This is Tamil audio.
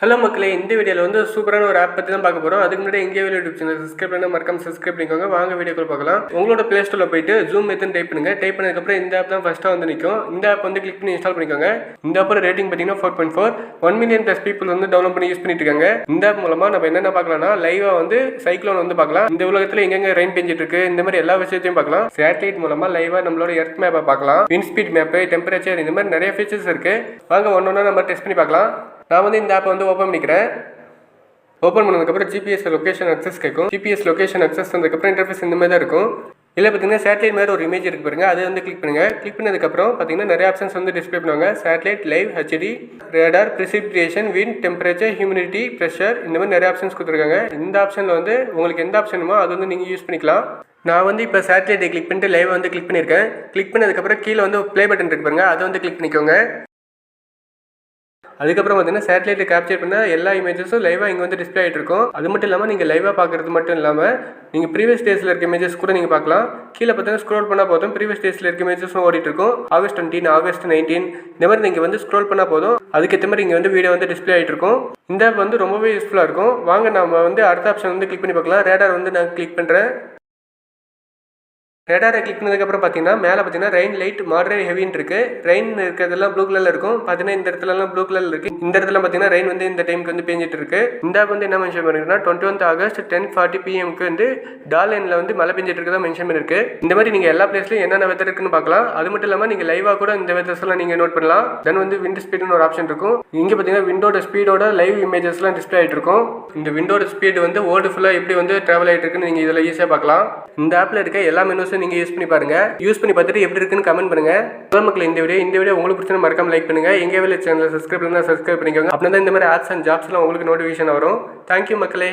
ஹலோ மக்களே, இந்த வீடியோவில் வந்து சூப்பரான ஒரு ஆப் பற்றி தான் பார்க்க போகிறோம். அதுக்கு முன்னாடி எங்கே யூடியூப் சேனல் சப்ஸ்கிரைப் பண்ணால் மறக்காம சப்ஸ்கிரைப் பண்ணிக்கோங்க. வாங்க வீடியோக்குள்ள பார்க்கலாம். உங்களோட ப்ளே ஸ்டோரில் போயிட்டு ஜூம் மெத்தட் டைப் பண்ணுங்க. டைப் பண்ணதுக்கப்புறம் இந்த ஆப் தான் ஃபஸ்ட்டாக வந்து நிற்கும். இந்த ஆப் வந்து கிளிக் பண்ணி இன்ஸ்டால் பண்ணிக்கோங்க. இந்த ஆப்போட ரேட்டிங் பார்த்தீங்கன்னா 4.4 1 மில்லியன் + பீப்புள் வந்து டவுன்லோட் பண்ணி யூஸ் பண்ணிட்டு இருக்காங்க. இந்த ஆப் மூலமாக நம்ம என்னென்ன பார்க்கலாம்னா, லைவாக வந்து சைக்ளோன் வந்து பார்க்கலாம். இந்த உலகத்தில் எங்கெங்க ரெயின் பெஞ்சிட்டு இருக்கு, இந்த மாதிரி எல்லா விஷயத்தையும் பார்க்கலாம். சேட்டலைட் மூலமாக லைவாக நம்மளோட எர்த் மேப்பை பார்க்கலாம். விண்ட் ஸ்பீட் மேப்பு, டெம்பரேச்சர், இந்த மாதிரி நிறைய ஃபீச்சர்ஸ் இருக்கு. வாங்க ஒன்று நம்ம டெஸ்ட் பண்ணி பார்க்கலாம். நான் வந்து இந்த ஆப்பை வந்து ஓப்பன் பண்ணிக்கிறேன். ஓப்பன் பண்ணதுக்கப்புறம் ஜிபிஎஸ் லொக்கேஷன் அக்சஸ் கேட்கும். ஜிபிஎஸ் லொக்கேஷன் அக்சஸ் வந்ததுக்கப்புறம் இன்டர்ஃபேஸ் இந்த மாதிரி தான் இருக்கும். இதில் பார்த்தீங்கன்னா சேட்டலைட் மாதிரி ஒரு இமேஜ் இருக்கு பாருங்க, அது வந்து கிளிக் பண்ணுங்க. கிளிக் பண்ணதுக்கப்புறம் பார்த்தீங்கன்னா நிறைய ஆப்ஷன்ஸ் வந்து டிஸ்பிளே பண்ணுவாங்க. Satellite, live, HD, radar, precipitation, wind, temperature, humidity, pressure, இந்த மாதிரி நிறைய ஆப்ஷன்ஸ் கொடுத்துருக்காங்க. இந்த ஆப்ஷனில் வந்து உங்களுக்கு எந்த ஆப்ஷனுமோ அது வந்து நீங்கள் யூஸ் பண்ணிக்கலாம். நான் வந்து இப்போ சேட்டலைட்டை கிளிக் பண்ணிட்டு லைவ் வந்து கிளிக் பண்ணியிருக்கேன். கிளிக் பண்ணதுக்கப்புறம் கீழே வந்து ப்ளே பட்டன் இருக்கு பாருங்க, அதை வந்து கிளிக் பண்ணிக்கோங்க. அதுக்கப்புறம் பார்த்தீங்கன்னா சேட்டலைட்டை கேப்சர் பண்ண எல்லா இமேஜஸும் லைவாக இங்கே வந்து டிஸ்பிளே ஆகிட்டு இருக்கும். அது மட்டும் இல்லாமல் நீங்கள் லைவாக பார்க்குறது மட்டும் இல்லாமல் நீங்கள் ப்ரீவியஸ் டேஸில் இருக்க இமேஜஸ் கூட நீங்கள் பார்க்கலாம். கீழே பார்த்தீங்கன்னா ஸ்க்ரோல் பண்ணால் போதும் ப்ரீவியஸ் டேஸில் இருக்க இமேஜஸும் ஓடிட்டு இருக்கும். ஆகஸ்ட் 19, ஆகஸ்ட் 19 இந்த மாதிரி நீங்கள் வந்து ஸ்க்ரோல் பண்ணால் போதும், அதுக்கேற்ற மாதிரி இங்கே வந்து வீடியோ வந்து டிஸ்பிளே ஆகிட்டு இருக்கும். இந்த ஆப் வந்து ரொம்பவே யூஸ்ஃபுல்லாக இருக்கும். வாங்க நம்ம வந்து அடுத்த ஆப்ஷன் வந்து கிளிக் பண்ணி பார்க்கலாம். ரேடார் வந்து நான் கிளிக் பண்ணுறேன். ரேடாரை கிளிக் பண்ணதுக்கப்புறம் பார்த்தீங்கன்னா மேலே பார்த்தீங்கன்னா ரெயின், லைட், மாடரேட், ஹெவின்னு இருக்குது. ரெயின் இருக்கிறதெல்லாம் ப்ளூ கலரில் இருக்கும். பார்த்தீங்கன்னா இந்த இடத்துலலாம் ப்ளூ கலரில் இருக்குது. இந்த இடத்துல பார்த்தீங்கன்னா ரெயின் வந்து இந்த டைமுக்கு வந்து பேஞ்சிட்டு இருக்கு. இந்த ஆப் வந்து என்ன மென்ஷன் பண்ணிருக்குன்னா 21 ஆகஸ்ட் 10:40 PM வந்து டார்லைனில் வந்து மழை பெஞ்சிட்டு இருக்கதான் மென்ஷன் பண்ணிருக்கு. இந்த மாதிரி நீங்கள் எல்லா பிளேஸ்லையும் என்னென்ன வெதர் இருக்குன்னு பார்க்கலாம். அது மட்டும் இல்லாமல் நீங்கள் லைவாக கூட இந்த வெதர்ஸ்லாம் நீங்கள் நோட் பண்ணலாம். தென் வந்து விண்ட் ஸ்பீடுன்னு ஒரு ஆப்ஷன் இருக்கும். இங்கே பார்த்தீங்கன்னா விண்டோட ஸ்பீடோட லைவ் இமேஜஸ்லாம் டிஸ்பிளே ஆகிட்டு இருக்கும். இந்த விண்டோட ஸ்பீடு வந்து வேர்ல்டு ஃபுல்லாக எப்படி வந்து ட்ராவல் ஆகிட்டு இருக்குன்னு நீங்கள் இதில் ஈஸியாக பார்க்கலாம். இந்த ஆப்பில் இருக்க எல்லா மெனுஸும் நீங்கள் யூஸ் பண்ணி பாருங்க. யூஸ் பண்ணி பார்த்துட்டு எப்படி இருக்குன்னு கமெண்ட் பண்ணுங்க. மக்கள் இந்த வீடியோ உங்களுக்கு பிடிச்சா மறக்காம லைக் பண்ணுங்க. எங்கே வேலை சேனலை சப்ஸ்கிரைப் பண்ணா சப்ஸ்கிரைப் பண்ணிக்கோங்க. அப்படின்னா இந்த மாதிரி ஆப்ஸ் அண்ட் ஜாப்ஸ்லாம் உங்களுக்கு நோட்டிஃபிகேஷன் வரும். தேங்க்யூ மக்களே.